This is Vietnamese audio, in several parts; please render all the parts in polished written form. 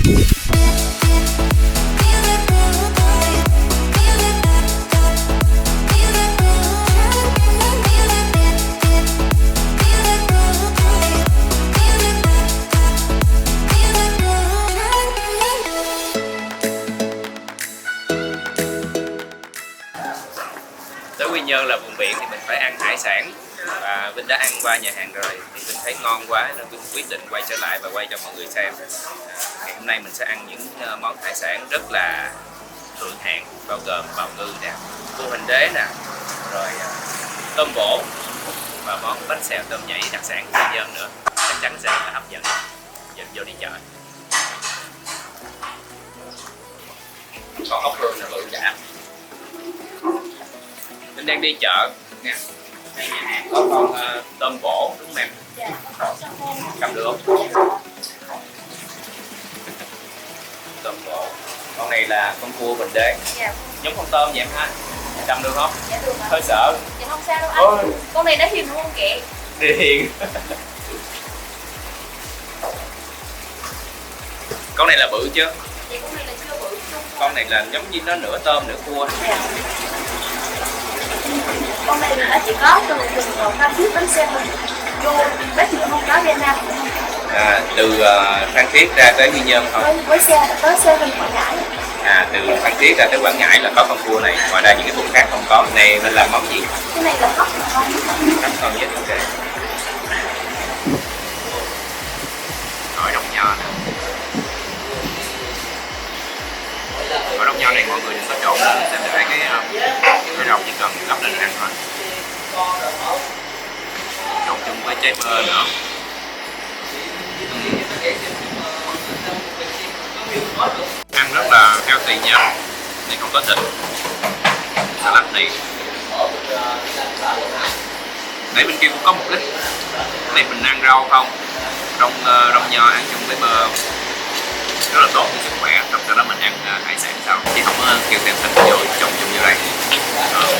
Tới Quy Nhơn là vùng biển thì mình phải ăn hải sản, và Vinh đã ăn qua nhà hàng rồi thì Vinh thấy ngon quá nên Vinh quyết định quay trở lại và quay cho mọi người xem. Ngày hôm nay mình sẽ ăn những món hải sản rất là thượng hạng, bao gồm bào ngư nè, cua hình đế nè, rồi tôm bổ và món bánh xèo tôm nhảy đặc sản của Quy Nhơn nữa. Chắc chắn sẽ rất là hấp dẫn. Giờ vô đi chợ. Còn ốc hương là bự chả. Mình đang đi chợ nè. Đây nhà hàng có con tôm bổ đúng không em? Cầm được không? Tôm bổ. Con này là con cua bình đế. Giống con tôm vậy em ha? Cầm được không? Dạ được ạ. Hơi sợ. Dạ không sao đâu anh. Con này nó hiền hơn con kẹ. Hiền. Con này là bự chưa? Dạ con này là chưa bự. Con này là giống như nó nửa tôm nửa cua. Dạ. Con này là chỉ có từ Phan Thiết đến xe mình vô bếp thì không có Việt Nam. Từ Phan Thiết ra tới Quy Nhơn thôi. Với xe tới xe mình Quảng Ngãi. Từ Phan Thiết ra tới Quảng Ngãi là có con cua này, ngoài ra những cái vùng khác không có. Này mình làm món gì? Cái này là hấp ngon nhất. Hấp ngon nhất, ok. Gỏi đóng nho nè. Gỏi đóng nho này mọi người đừng có trộn lên, sẽ để cái rau chỉ cần gắp lên ăn thôi. Trộn chung với trái bơ nữa. Ăn rất là healthy nha. Này không có thịt. Salad này. Nãy bên kia cũng có một lít. Cái này mình ăn rau không? Rau nho ăn chung với bơ rất là tốt cho sức khỏe. Sau đó mình ăn hải sản sau. Chứ không có kêu thêm thịt vô trộn chung vô đây.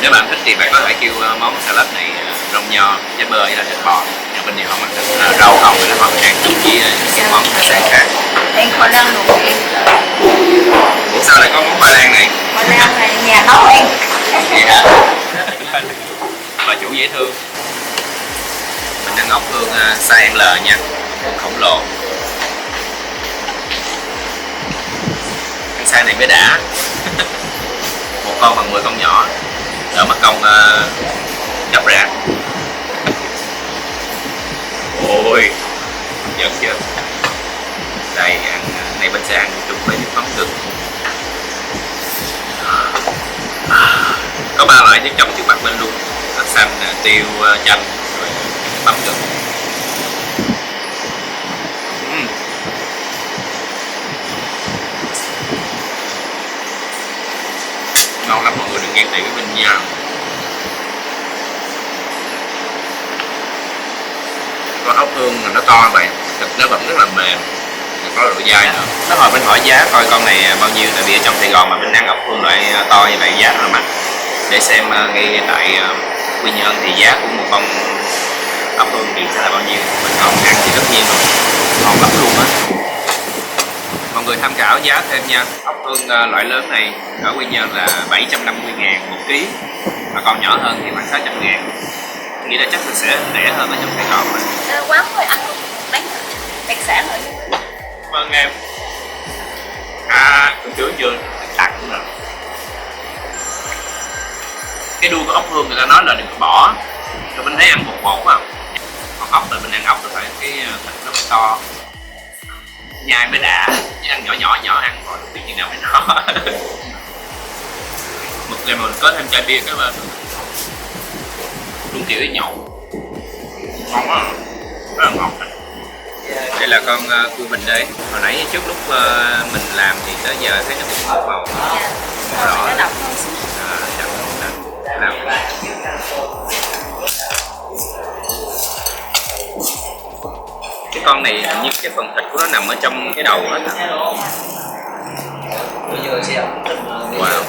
Nếu bạn thích thì bạn có thể kêu món salad này rau nho, trái bơ hay là thịt bò. Nhưng bên này họ ăn thịt rau không, thì họ ăn chung với những món hải sản khác. Em khoai lang luộc em. Ủa sao lại có món khoai lang này? Khoai lang này nhà nấu em. Vậy hả? Bà chủ dễ thương. Mình ăn ốc hương size L nha, hương khổng lồ. Ăn size này mới đã. Một con bằng 10 con nhỏ, đỡ mất công chọc ra. Ôi, giật chưa? Đây ăn này bên sẽ ăn chung với nước mắm gừng. Có 3 loại nước chấm trước mặt bên luôn: xanh, tiêu, chanh, rồi mắm gừng. Ngon lắm, mọi người đừng ghen tị với mình nha. Con ốc hương mà nó to vậy, thịt nó vẫn rất là mềm, có độ dai nữa. Nó hồi mình hỏi giá coi con này bao nhiêu, tại vì ở trong Sài Gòn mà mình ăn ốc hương loại to như vậy giá rất là mắc. Để xem ngay tại Quy Nhơn thì giá của một con ốc hương thì sẽ là bao nhiêu. Mình còn ăn thì tất nhiên rồi, ngon lắm luôn á. Mọi người tham khảo giá thêm nha. Ốc hương loại lớn này ở Quy Nhơn là 750.000 một ký, mà còn nhỏ hơn thì khoảng 600.000. Nghĩ là chắc là sẽ rẻ hơn ở trong Sài Gòn mà. Quán thôi ăn đánh đặc sản rồi. Vâng em. Chưa tặng rồi. Cái đuôi của ốc hương người ta nói là đừng có bỏ, rồi mình thấy ăn một phải không? Còn ốc là mình ăn ốc là phải cái thịt nó to, nhai mới đã, chứ ăn nhỏ ăn rồi không biết như nào mới no. Một ngày mình có thêm chai bia cái bên, đúng kiểu nhậu, ngon quá, rất là ngọt. Đây là con cua bình đế. Hồi nãy trước lúc mình làm thì tới giờ thấy nó bị mất màu đỏ. Nó đậm hơn xíu. Làm cái con này hình như cái phần thịt của nó nằm ở trong cái đầu hết. Wow.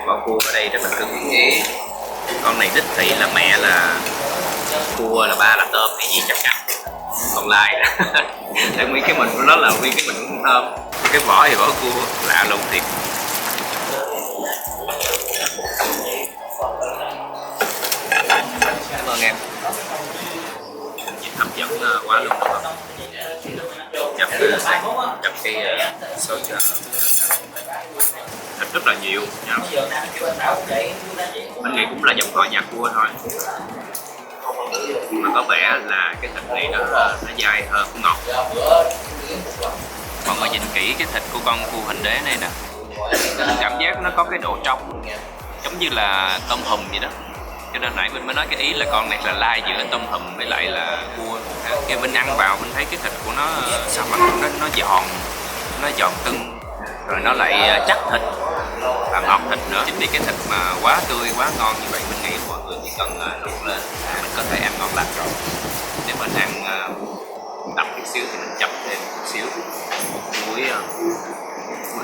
Vỏ cua ở đây rất là cứng. Con con này đích thị là mẹ là cua, là ba là tôm hay gì chắc chắn. Còn lại tại nguyên cái mình của nó là nguyên cái mình của con tôm, cái vỏ thì vỏ cua, lạ lùng thiệt. Cảm ơn em. Nhìn hấp dẫn quá luôn đúng không? Chấm cái sốt thịt rất là nhiều nha. Mình nghĩ cũng là dòng họ nhà cua thôi, mà có vẻ là cái thịt này nó dai hơn, ngọt. Mọi người nhìn kỹ cái thịt của con cua hình đế này nè, mình cảm giác nó có cái độ trong, giống như là tôm hùm vậy đó. Cho nên nãy mình mới nói cái ý là con này là lai giữa tôm hùm với lại là cua. Khi mình ăn vào mình thấy cái thịt của nó sao mà nó giòn tưng, rồi nó lại chắc thịt và ngọt thịt nữa. Chính vì cái thịt mà quá tươi quá ngon như vậy, mình nghĩ mọi người chỉ cần luộc lên mình có thể ăn ngon lành rồi. Nếu mình ăn đậm chút xíu thì mình chấm thêm chút xíu muối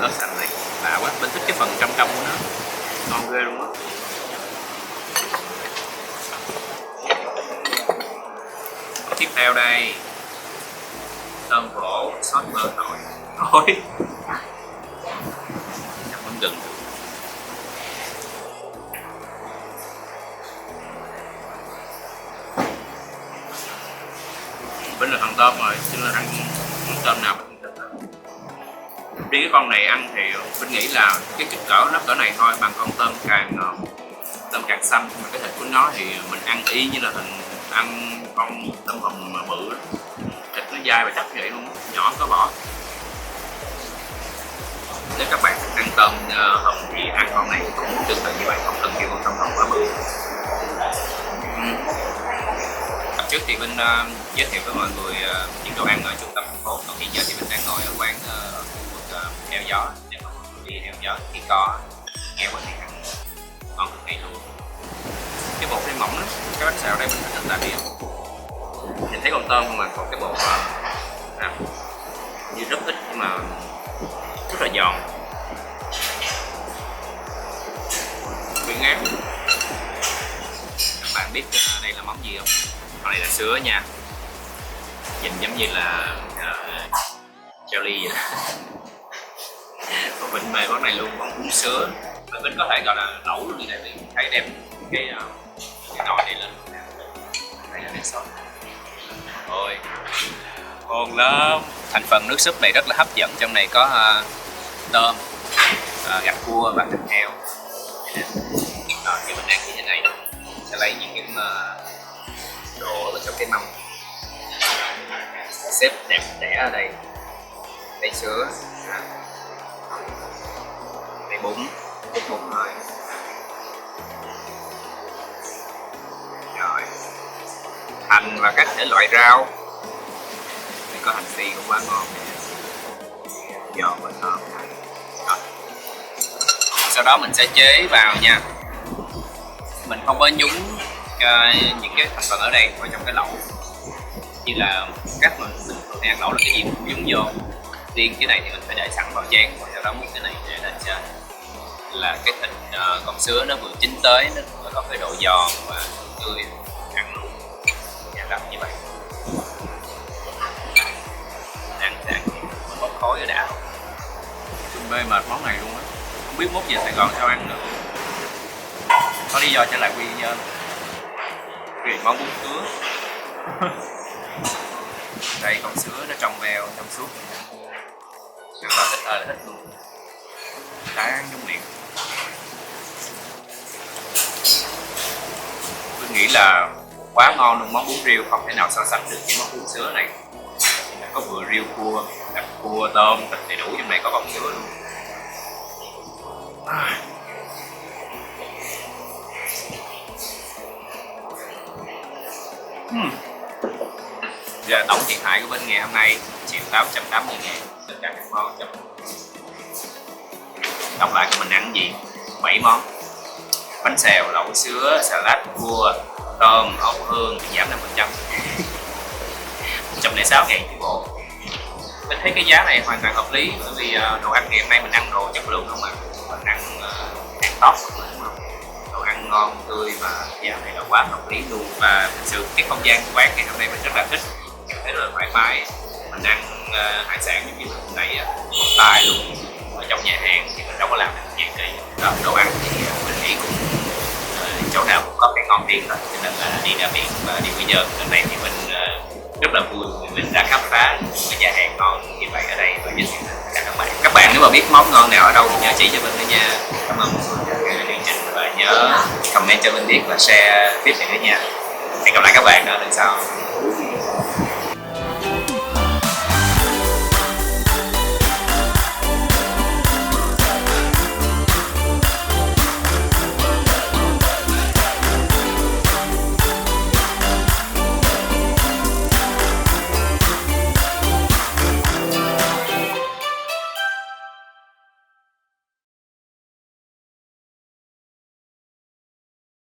ớt xanh này, lạ quá. Mình thích cái phần trong của nó, ngon ghê luôn á. Tiếp theo đây, tôm rổ sốt mỡ nổi. Thôi chắc vẫn gần. Mình là thằng tôm rồi, cho nên ăn món tôm nào mình cũng thích. Riêng cái con này ăn thì mình nghĩ là cái kích cỡ nó cỡ này thôi, bằng con tôm càng xanh, mà cái thịt của nó thì mình ăn y như là hình ăn con tôm hùm mà bự đó. Thịt nó dai và chắc vậy luôn, nhỏ có vỏ. Nếu các bạn ăn tôm hùm thì ăn con này cũng tương tự như vậy, không cần kêu con tôm hùm quá bự. Tập trước thì mình giới thiệu với mọi người những đồ ăn ở trung tâm thành phố, còn hiện giờ thì mình đang ngồi ở quán heo gió. Để mọi người đi heo gió thì có nghe quán này ăn ngon cực kỳ luôn. Cái bột này mỏng lắm, cái bánh xào đây mình thích là điểm nhìn thấy con tôm không, mà còn cái bột như rất ít nhưng mà rất là giòn, nguyên ngát. Các bạn biết đây là món gì không? Con này là sứa nha, nhìn giống như là jelly vậy đó. Còn mình mê món này luôn, món bún sứa. Mình có thể gọi là lẩu luôn đi, tại vì thấy đem cái nồi này lên. Đây là nước sốt. Ôi, ngon lắm. Thành phần nước súp này rất là hấp dẫn. Trong này có tôm, gạch cua và thịt heo. Rồi khi mình ăn như thế này, sẽ lấy những cái đồ ở trong cái mâm, xếp đẹp đẽ ở đây. Đây sữa, đây bún thôi. Rồi hành và các thể loại rau. Đây có hành phi cũng quá ngon, giòn và thơm. Rồi. Sau đó mình sẽ chế vào nha. Mình không có nhúng những cái thành phần ở đây vào trong cái lẩu, như là cách mình thường ăn lẩu là cái gì cũng nhúng vô. Riêng cái này thì mình phải để sẵn vào chén, sau đó múc cái này để lên trên, là cái thịt con sứa nó vừa chín tới, nó vừa có cái độ giòn và tươi, ăn luôn làm như vậy. Ăn bốc khói ở đã. Mình mê mệt món này luôn á, không biết mốt về Sài Gòn sao ăn nữa. Có lý do trở lại Quy Nhơn vì món bún sứa. Đây con sứa nó trong veo, trong suốt, ăn vào thích là thích luôn, đã ăn trong miệng. Tôi nghĩ là quá ngon luôn, món bún riêu không thể nào so sánh được với món bún sứa này. Có vừa riêu cua, đặt cua, tôm, thịt đầy đủ, trong này có con sứa luôn. Giờ tổng thiệt hại của bên ngày hôm nay 1.880.000 tất cả các món. Đọc lại của mình ăn gì? 7 món: bánh xèo, lẩu sứa, salad, cua, tôm, ốc hương giảm 5%, 106.000 một bộ. Mình thấy cái giá này hoàn toàn hợp lý, bởi vì đồ ăn ngày hôm nay mình ăn đồ chất lượng không à. Mình ăn top đúng không? Đồ ăn ngon. ngon tươi mà giá này là quá hợp lý luôn. Và thực sự cái không gian quán ngày hôm nay mình rất là thích, cảm thấy rất là thoải mái. Mình ăn hải sản giống như hôm nay một tay luôn ở trong nhà hàng thì mình đâu có làm được gì kỳ. Đồ ăn thì mình nghĩ cũng chỗ nào cũng có cái ngon riêng thôi, cho nên là đi ra biển và đi Quy Nhơn lần này thì mình rất là vui vì mình đã khám phá một nhà hàng ngon như vậy ở đây và giới thiệu tất cả các bạn. Các bạn nếu mà biết món ngon nào ở đâu thì nhớ chỉ cho mình nữa nha. Cảm ơn chương trình và nhớ comment cho mình biết và share clip này nữa nha. Hẹn gặp lại các bạn ở lần sau.